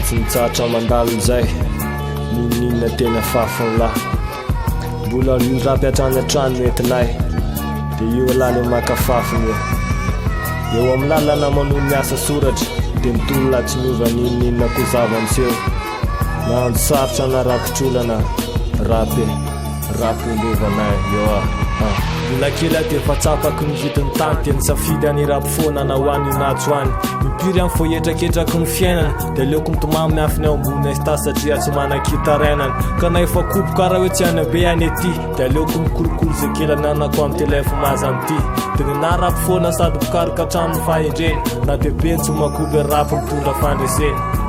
tsy mitsatra mandalo zay ninina tena fafan'lahy mbola io raha mpiatrany an-trano entinay dia io alany makafafiny eo amin'ny lalana manao miasa soratra dia mitolona tsy miova ninina koa zava miseho nahandro sarotra na rakitrolana rapy ndovanay eo mbola kely aho dia fatsapako ny vitiny tany dia nisafidy any rapy-foana na ho any natsoany mipiry amin'ny foetraketraky ny fiainana dia aleoko mitomamy miafiny ao ambony sta satria tsy manan-kitarainana ka na efa kopo karaha hoe tsy anabe any aty dia aleoko mikolokolo zay kely ananako amin'ny telefo maza amity dia nina rapy-foana sady mikaroka trano ny fahendreny na dia bentsy makoby rapy mitondra fandreseny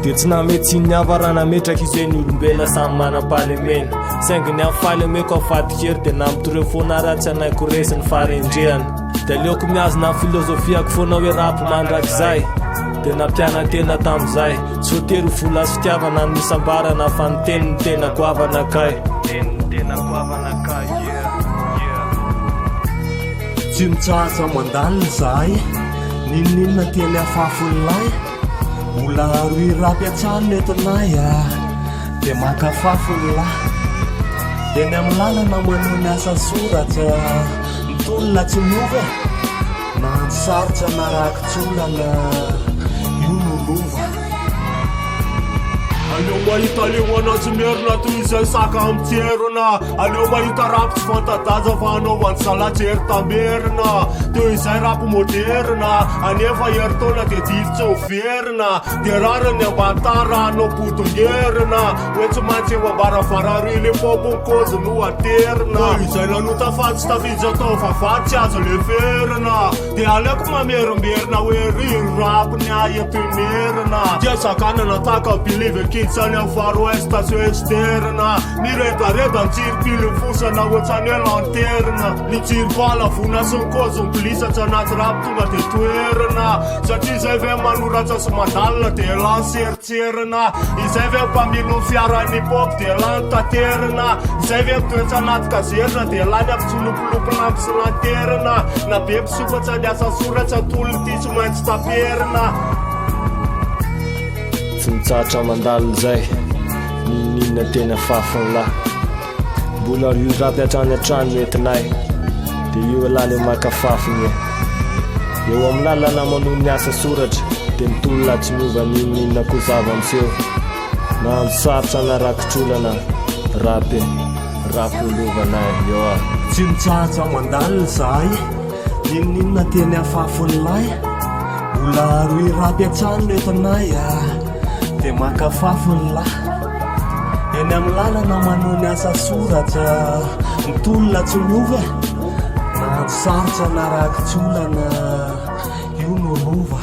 dia tsy namety ny avarana metraka izy ny olombela samy manam-pahalemena saingy ny am'faly ameko afadikery dia namitoreo foana ratsy anaiko resy ny faharendrehana dia aleoko miazona amin'ny filozofiako foana hoe rapy mandrakizay dia nampiana-tena tamin'izay tsy voatery vola sy fitiavana ny misambarana fa ny teniny tena goavanakay tsy mitsasa mandalina zahay ninina teny afafon'lay mbola roy rapy an-trano entinay dia makafafonylahy dia ny amin'ny lalana manao ny asa soratra mitolona tsy miova na ansarotra na rakitsolana io nolova aleo mahita lehoana tsy merina toy izay saka amintserina aleo mahita rapy tsy fantadaza fa anaovany salatsery tamerina teo izay rapy moderna anefa heritaona dia difotsy overina dia rarany ambantara anao potongerina hoe tsy maintsy eo ambaravararoy le poponkozy no aterina izay nanota fatsy tafitsy atao fa vatsy azo le ferina dia aleoko mamerimberina hoe riry rapy ny aepimerina dia sakanana taka bilivy sany amin'ny faroesta sy externa miredareda nitsiripily fosana ohatrany hoe lanterna ny tsiripala vona sy ny kozy mipilisatra anaty rapy tonga dia toerina satria izay ve manoratsa sy mandalina dia lanseritserina izay ve mpamilo fiarany pop dia lantaterina izay ve mitoetra anaty kazerina dia lany ampitsolopolopolampy sy lanterina na be mpisokatra ny asa soratra tolony ty tsy maintsy taperina tsy mitsatra mandalina zay ninina tena fafan'lahy mbola io raha mpiatrany an-trano entinay dia io alany makafafiny eo amin'ny lalana manao ny asa soratra dia mitolona tsy miova ninina koa zava miseho nahandro sarotra na rakitrolana rapy ndovanay eo tsy mitsatra mandalina zahay ninina teny afafon'lay mbola roy rapy an-trano entinay dia makafafonylahy eny amin'ny lalana manao ny asa soratra mitolona tsy miova na sarotra na rakitsolana io nolova